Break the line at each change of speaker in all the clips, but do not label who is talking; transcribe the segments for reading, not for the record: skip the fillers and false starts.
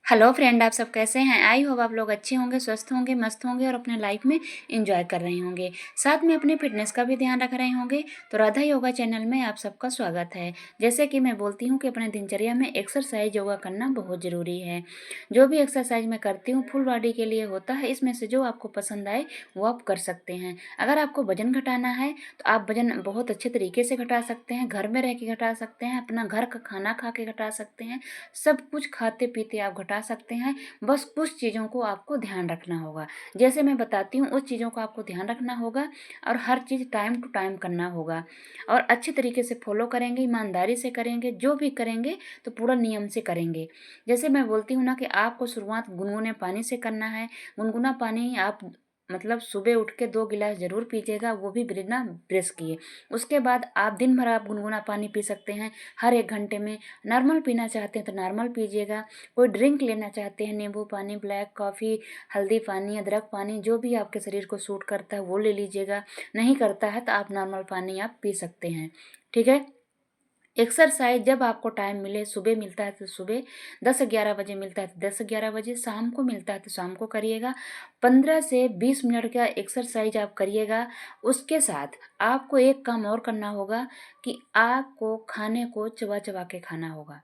Hello friend, आप सब कैसे हैं? आई होप आप लोग अच्छे होंगे, स्वस्थ होंगे, मस्त होंगे और अपने लाइफ में एंजॉय कर रहे होंगे। साथ में अपने फिटनेस का भी ध्यान रख रहे होंगे। तो राधा योगा चैनल में आप सबका स्वागत है। जैसे कि मैं बोलती हूँ कि अपने दिनचर्या में एक्सरसाइज योगा करना बहुत ज़रूरी है। जो भी एक्सरसाइज मैं करती हूँ फुल बॉडी के लिए होता है। इसमें से जो आपको पसंद आए वो आप कर सकते हैं। अगर आपको वजन घटाना है तो आप वजन बहुत अच्छे तरीके से घटा सकते हैं, घर में रह के घटा सकते हैं, अपना घर का खाना खा के घटा सकते हैं, सब कुछ खाते पीते आप घटा सकते हैं। बस कुछ चीज़ों को आपको ध्यान रखना होगा। जैसे मैं बताती हूँ उस चीज़ों को आपको ध्यान रखना होगा और हर चीज़ टाइम टू टाइम करना होगा और अच्छे तरीके से फॉलो करेंगे, ईमानदारी से करेंगे। जो भी करेंगे तो पूरा नियम से करेंगे। जैसे मैं बोलती हूँ ना कि आपको शुरुआत गुनगुने पानी से करना है। गुनगुना पानी आप मतलब सुबह उठ के 2 गिलास ज़रूर पीजिएगा, वो भी बिना ब्रश किए। उसके बाद आप दिन भर आप गुनगुना पानी पी सकते हैं हर 1 घंटे में। नॉर्मल पीना चाहते हैं तो नॉर्मल पीजिएगा। कोई ड्रिंक लेना चाहते हैं, नींबू पानी, ब्लैक कॉफ़ी, हल्दी पानी, अदरक पानी, जो भी आपके शरीर को सूट करता है वो ले लीजिएगा। नहीं करता है तो आप नॉर्मल पानी आप पी सकते हैं। ठीक है। एक्सरसाइज जब आपको टाइम मिले, सुबह मिलता है तो सुबह, 10-11 बजे मिलता है तो 10-11 बजे, शाम को मिलता है तो शाम को करिएगा। 15 से 20 मिनट का एक्सरसाइज आप करिएगा। उसके साथ आपको एक काम और करना होगा कि आपको खाने को चबा चबा के खाना होगा।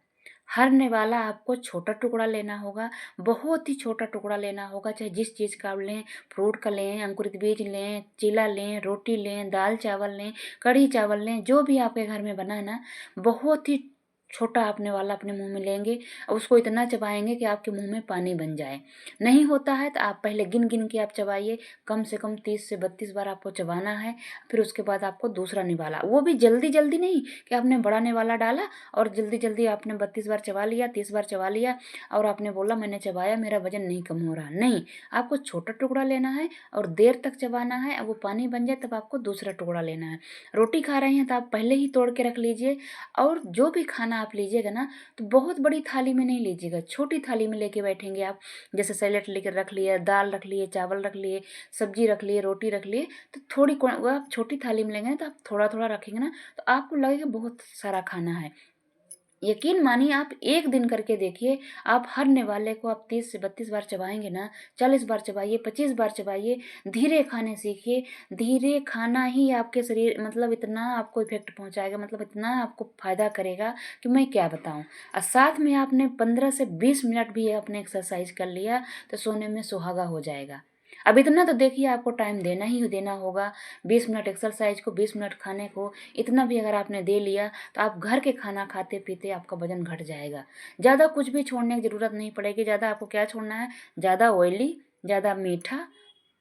हरने वाला आपको छोटा टुकड़ा लेना होगा, बहुत ही छोटा टुकड़ा लेना होगा। चाहे जिस चीज़ का आप लें, फ्रूट का लें, अंकुरित बीज लें, चीला लें, रोटी लें, दाल चावल लें, कढ़ी चावल लें, जो भी आपके घर में बना है ना, बहुत ही छोटा आपने वाला अपने मुंह में लेंगे और उसको इतना चबाएंगे कि आपके मुंह में पानी बन जाए। नहीं होता है तो आप पहले गिन गिन के आप चबाइए। कम से कम 30 से 32 बार आपको चबाना है। फिर उसके बाद आपको दूसरा निवाला, वो भी जल्दी जल्दी नहीं कि आपने बड़ा निवाला डाला और जल्दी जल्दी आपने 32 बार चबा लिया, 30 बार चबा लिया और आपने बोला मैंने चबाया, मेरा वजन नहीं कम हो रहा। नहीं, आपको छोटा टुकड़ा लेना है और देर तक चबाना है। अब वो पानी बन जाए तब आपको दूसरा टुकड़ा लेना है। रोटी खा रहे हैं तो आप पहले ही तोड़ के रख लीजिए। और जो भी खाना आप लीजिएगा ना तो बहुत बड़ी थाली में नहीं लीजिएगा, छोटी थाली में लेके बैठेंगे आप। जैसे सैलेड लेकर रख लिया, दाल रख लिए, चावल रख लिए, सब्जी रख लिए, रोटी रख लिए, तो थोड़ी वो आप छोटी थाली में लेंगे ना तो आप थोड़ा थोड़ा रखेंगे ना तो आपको लगेगा बहुत सारा खाना है। यकीन मानिए, आप एक दिन करके देखिए। आप हर निवाले को आप 30 से 32 बार चबाएंगे ना, 40 बार चबाइए, 25 बार चबाइए। धीरे खाने सीखिए। धीरे खाना ही आपके शरीर मतलब इतना आपको इफेक्ट पहुंचाएगा, मतलब इतना आपको फायदा करेगा कि मैं क्या बताऊं। और साथ में आपने 15 से 20 मिनट भी आपने एक्सरसाइज कर लिया तो सोने में सुहागा हो जाएगा। अब इतना तो देखिए, आपको टाइम देना ही देना होगा। 20 मिनट एक्सरसाइज को, 20 मिनट खाने को, इतना भी अगर आपने दे लिया तो आप घर के खाना खाते पीते आपका वजन घट जाएगा। ज़्यादा कुछ भी छोड़ने की ज़रूरत नहीं पड़ेगी। ज़्यादा आपको क्या छोड़ना है? ज़्यादा ऑयली, ज़्यादा मीठा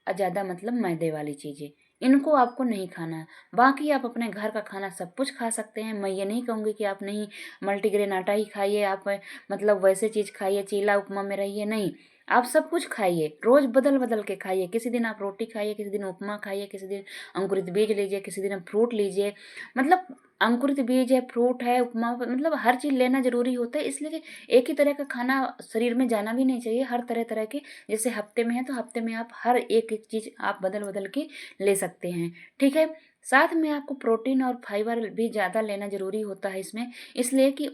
और ज़्यादा मतलब मैदे वाली चीज़ें, इनको आपको नहीं खाना है। बाकी आप अपने घर का खाना सब कुछ खा सकते हैं। मैं ये नहीं कहूँगी कि आप नहीं, मल्टीग्रेन आटा ही खाइए, आप मतलब वैसे चीज़ खाइए, चीला उपमा में रहिए, नहीं। आप सब कुछ खाइए, रोज़ बदल बदल के खाइए। किसी दिन आप रोटी खाइए, किसी दिन उपमा खाइए, किसी दिन अंकुरित बीज लीजिए, किसी दिन आप फ्रूट लीजिए। मतलब अंकुरित बीज है, फ्रूट है, उपमा, मतलब हर चीज़ लेना ज़रूरी होता है। इसलिए कि एक ही तरह का खाना शरीर में जाना भी नहीं चाहिए। हर तरह तरह के, जैसे हफ्ते में है तो हफ्ते में आप हर एक एक चीज़ आप बदल बदल के ले सकते हैं। ठीक है। साथ में आपको प्रोटीन और फाइबर भी ज़्यादा लेना ज़रूरी होता है इसमें। इसलिए कि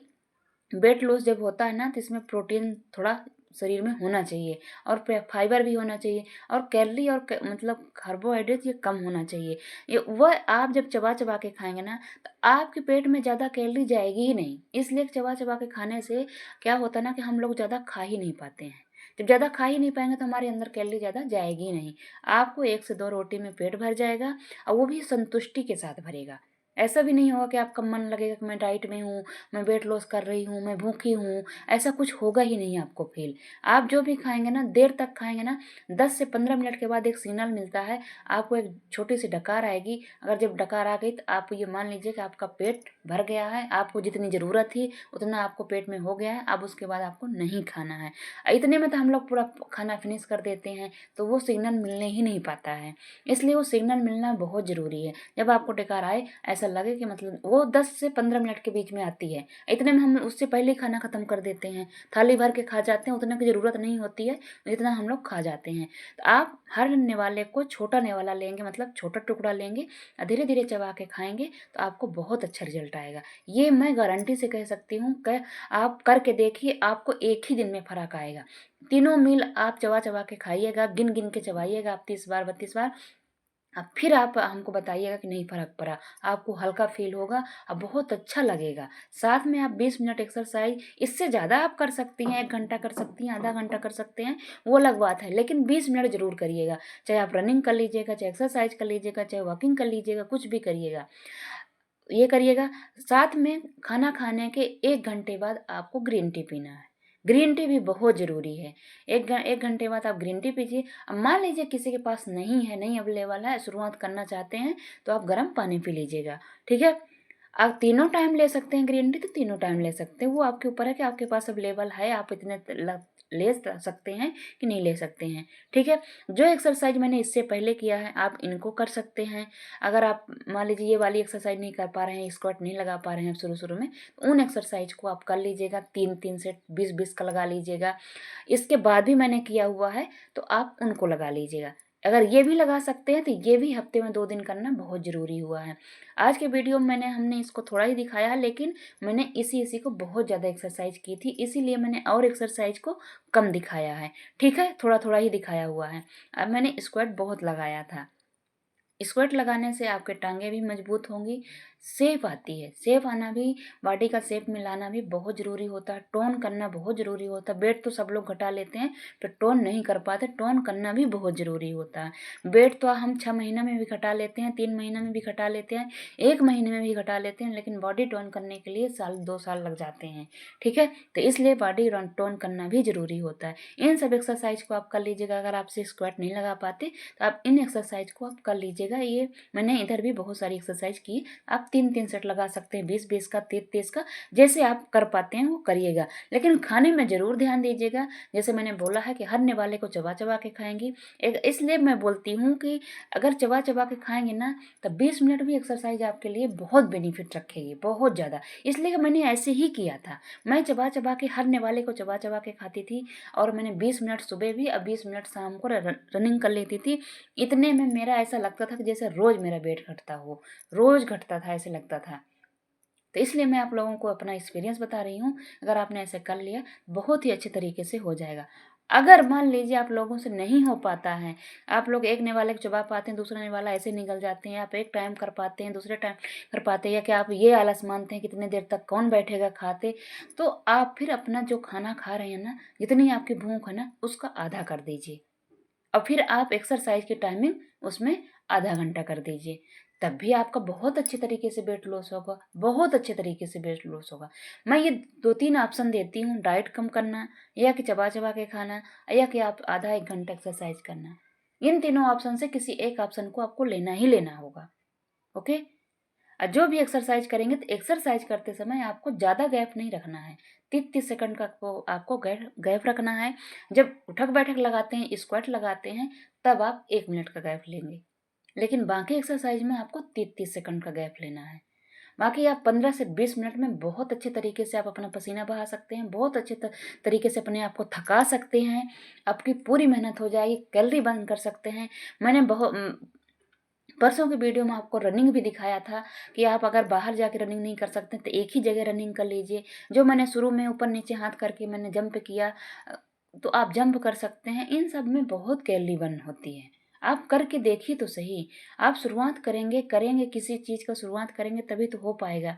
वेट लॉस जब होता है ना तो इसमें प्रोटीन थोड़ा शरीर में होना चाहिए और फाइबर भी होना चाहिए और कैलोरी और मतलब कार्बोहाइड्रेट ये कम होना चाहिए। ये वह आप जब चबा चबा के खाएंगे ना तो आपके पेट में ज़्यादा कैलोरी जाएगी ही नहीं। इसलिए चबा चबा के खाने से क्या होता है ना कि हम लोग ज़्यादा खा ही नहीं पाते हैं। जब ज़्यादा खा ही नहीं पाएंगे तो हमारे अंदर कैलोरी ज़्यादा जाएगी ही नहीं। आपको 1 से 2 रोटी में पेट भर जाएगा और वो भी संतुष्टि के साथ भरेगा। ऐसा भी नहीं होगा कि आपका मन लगेगा कि मैं डाइट में हूँ, मैं वेट लॉस कर रही हूँ, मैं भूखी हूँ। ऐसा कुछ होगा ही नहीं आपको फील। आप जो भी खाएंगे ना, देर तक खाएंगे ना, 10 से 15 मिनट के बाद एक सिग्नल मिलता है। आपको एक छोटी सी डकार आएगी। अगर जब डकार आ गई तो आप ये मान लीजिए कि आपका पेट भर गया है, आपको जितनी ज़रूरत थी उतना आपको पेट में हो गया है। अब उसके बाद आपको नहीं खाना है। इतने में तो हम लोग पूरा खाना फिनिश कर देते हैं, तो वो सिग्नल मिलने ही नहीं पाता है। इसलिए वो सिग्नल मिलना बहुत ज़रूरी है। जब आपको डकार आए, ऐसा ऐसा लगे कि मतलब वो 10 से 15 मिनट के बीच में आती है। इतने में हम उससे पहले ही खाना ख़त्म कर देते हैं, थाली भर के खा जाते हैं, उतने की ज़रूरत नहीं होती है जितना हम लोग खा जाते हैं। तो आप हर निवाले को छोटा निवाला लेंगे, मतलब छोटा टुकड़ा लेंगे और धीरे धीरे चबा के खाएंगे तो आपको बहुत अच्छा रिजल्ट आएगा। ये मैं गारंटी से कह सकती हूँ कि आप करके देखिए, आपको एक ही दिन में फ़र्क आएगा। तीनों मील आप चबा चबा के खाइएगा, गिन गिन के चबाइएगा आप 30 बार 32 बार। अब फिर आप हमको बताइएगा कि नहीं फ़र्क पड़ा, आपको हल्का फ़ील होगा और बहुत अच्छा लगेगा। साथ में आप 20 मिनट एक्सरसाइज, इससे ज़्यादा आप कर सकती हैं, 1 घंटा कर सकती हैं, आधा घंटा कर सकते हैं, वो अलग बात है, लेकिन 20 मिनट ज़रूर करिएगा। चाहे आप रनिंग कर लीजिएगा, चाहे एक्सरसाइज कर लीजिएगा, चाहे वॉकिंग कर लीजिएगा, कुछ भी करिएगा, ये करिएगा। साथ में खाना खाने के 1 घंटे बाद आपको ग्रीन टी पीना है। ग्रीन टी भी बहुत ज़रूरी है। 1 घंटे बाद आप ग्रीन टी पीजिए। अब मान लीजिए किसी के पास नहीं है, नहीं अवेलेबल है, शुरुआत करना चाहते हैं, तो आप गर्म पानी पी लीजिएगा, ठीक है? आप तीनों टाइम ले सकते हैं ग्रीन टी, तो तीनों टाइम ले सकते हैं, वो आपके ऊपर है कि आपके पास अवेलेबल है, आप इतने ले सकते हैं कि नहीं ले सकते हैं, ठीक है? जो एक्सरसाइज मैंने इससे पहले किया है आप इनको कर सकते हैं। अगर आप मान लीजिए ये वाली एक्सरसाइज नहीं कर पा रहे हैं, स्क्वाट नहीं लगा पा रहे हैं शुरू शुरू में, तो उन एक्सरसाइज को आप कर लीजिएगा, 3-3 सेट 20-20 का लगा लीजिएगा। इसके बाद भी मैंने किया हुआ है, तो आप उनको लगा लीजिएगा। अगर ये भी लगा सकते हैं तो ये भी हफ्ते में 2 दिन करना बहुत ज़रूरी हुआ है। आज के वीडियो में हमने इसको थोड़ा ही दिखाया है, लेकिन मैंने इसी को बहुत ज़्यादा एक्सरसाइज की थी, इसीलिए मैंने और एक्सरसाइज को कम दिखाया है, ठीक है? थोड़ा थोड़ा ही दिखाया हुआ है। अब मैंने स्क्वाट बहुत लगाया था। स्क्वाट लगाने से आपके टांगें भी मजबूत होंगी, शेप आती है, शेप आना भी, बॉडी का शेप में लाना भी बहुत ज़रूरी होता है, टोन करना बहुत ज़रूरी होता है। वेट तो सब लोग घटा लेते हैं, पर टोन नहीं कर पाते, टोन करना भी बहुत ज़रूरी होता है। वेट तो हम 6 महीना में भी घटा लेते हैं, 3 महीना में भी घटा लेते हैं, 1 महीने में भी घटा लेते हैं, लेकिन बॉडी टोन करने के लिए साल 2 साल लग जाते हैं, ठीक है? तो इसलिए बॉडी टोन करना भी ज़रूरी होता है। इन सब एक्सरसाइज को आप कर लीजिएगा। अगर आपसे स्क्वाट नहीं लगा पाते तो आप इन एक्सरसाइज को आप कर लीजिएगा। ये मैंने इधर भी बहुत सारी एक्सरसाइज की, आप 3-3 सेट लगा सकते हैं, 20-20 का, 30-30 का, जैसे आप कर पाते हैं वो करिएगा। लेकिन खाने में ज़रूर ध्यान दीजिएगा, जैसे मैंने बोला है कि हर निवाले को चबा चबा के खाएंगी। इसलिए मैं बोलती हूँ कि अगर चबा चबा के खाएंगे ना, तो 20 मिनट भी एक्सरसाइज आपके लिए बहुत बेनिफिट रखेगी, बहुत ज़्यादा। इसलिए मैंने ऐसे ही किया था, मैं चबा चबा के हर निवाले को चबा चबा के खाती थी, और मैंने 20 मिनट सुबह भी और 20 मिनट शाम को रनिंग कर लेती थी। इतने में मेरा ऐसा लगता था कि जैसे रोज़ मेरा वेट घटता हो, रोज़ घटता था, ऐसे लगता था। तो इसलिए मैं आप लोगों को अपना एक्सपीरियंस बता रही हूँ। अगर आपने ऐसे कर लिया, बहुत ही अच्छे तरीके से हो जाएगा। अगर मान लीजिए आप लोगों से नहीं हो पाता है, आप लोग एक निवाले को चबा पाते हैं, दूसरा निवाला ऐसे निकल जाते हैं, आप एक टाइम कर पाते हैं, दूसरे टाइम कर पाते हैं, या कि आप ये आलस मानते हैं कितने देर तक कौन बैठेगा खाते, तो आप फिर अपना जो खाना खा रहे हैं ना, जितनी आपकी भूख है ना, उसका आधा कर दीजिए, और फिर आप एक्सरसाइज की टाइमिंग उसमें आधा घंटा कर दीजिए। तब भी आपका बहुत अच्छे तरीके से वेट लॉस होगा, बहुत अच्छे तरीके से वेट लॉस होगा। मैं ये 2-3 ऑप्शन देती हूँ, डाइट कम करना, या कि चबा चबा के खाना, या कि आप आधा 1 घंटा एक्सरसाइज करना। इन तीनों ऑप्शन से किसी एक ऑप्शन को आपको लेना ही लेना होगा, ओके? और जो भी एक्सरसाइज करेंगे, तो एक्सरसाइज करते समय आपको ज़्यादा गैप नहीं रखना है, 30-30 सेकंड का आपको गैप रखना है। जब उठक बैठक लगाते हैं, स्क्वाट लगाते हैं, तब आप 1 मिनट का गैप लेंगे, लेकिन बाकी एक्सरसाइज में आपको 30-30 सेकंड का गैप लेना है। बाकी आप 15 से 20 मिनट में बहुत अच्छे तरीके से आप अपना पसीना बहा सकते हैं, बहुत अच्छे तरीके से अपने आप को थका सकते हैं, आपकी पूरी मेहनत हो जाएगी, कैलोरी बर्न कर सकते हैं। मैंने परसों की वीडियो में आपको रनिंग भी दिखाया था कि आप अगर बाहर जाके रनिंग नहीं कर सकते तो एक ही जगह रनिंग कर लीजिए। जो मैंने शुरू में ऊपर नीचे हाथ करके मैंने जंप किया, तो आप जंप कर सकते हैं। इन सब में बहुत कैलोरी बर्न होती है, आप करके देखिए तो सही। आप शुरुआत करेंगे करेंगे किसी चीज़ का शुरुआत करेंगे तभी तो हो पाएगा।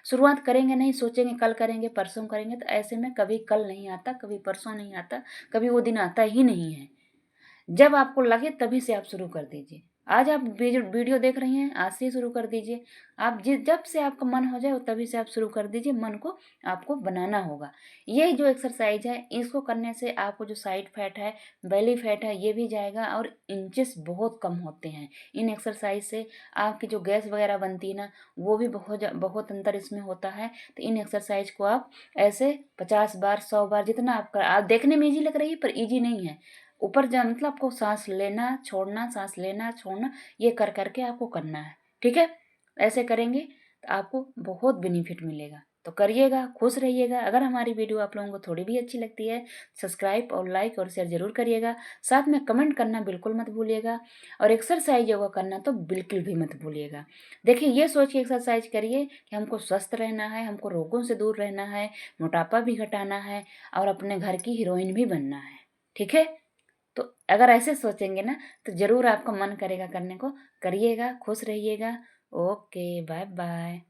शुरुआत करेंगे नहीं, सोचेंगे कल करेंगे, परसों करेंगे, तो ऐसे में कभी कल नहीं आता, कभी परसों नहीं आता, कभी वो दिन आता ही नहीं है। जब आपको लगे तभी से आप शुरू कर दीजिए। आज आप वीडियो देख रही हैं, आज से ही शुरू कर दीजिए। आप जब से आपका मन हो जाए तभी से आप शुरू कर दीजिए, मन को आपको बनाना होगा। ये जो एक्सरसाइज है, इसको करने से आपको जो साइड फैट है, बेली फैट है, ये भी जाएगा, और इंचेस बहुत कम होते हैं इन एक्सरसाइज से। आपकी जो गैस वगैरह बनती है ना, वो भी बहुत अंतर इसमें होता है। तो इन एक्सरसाइज को आप ऐसे 50 बार 100 बार, जितना आप देखने में ईजी लग रही है पर ईजी नहीं है। ऊपर जा मतलब आपको सांस लेना छोड़ना, सांस लेना छोड़ना, ये कर करके आपको करना है, ठीक है? ऐसे करेंगे तो आपको बहुत बेनिफिट मिलेगा। तो करिएगा, खुश रहिएगा। अगर हमारी वीडियो आप लोगों को थोड़ी भी अच्छी लगती है, सब्सक्राइब और लाइक और शेयर ज़रूर करिएगा। साथ में कमेंट करना बिल्कुल मत भूलिएगा, और एक्सरसाइज योगा करना तो बिल्कुल भी मत भूलिएगा। देखिए, ये सोच के एक्सरसाइज करिए कि हमको स्वस्थ रहना है, हमको रोगों से दूर रहना है, मोटापा भी घटाना है और अपने घर की हीरोइन भी बनना है। ठीक है? तो अगर ऐसे सोचेंगे ना, तो ज़रूर आपका मन करेगा करने को। करिएगा, खुश रहिएगा। Okay, bye bye.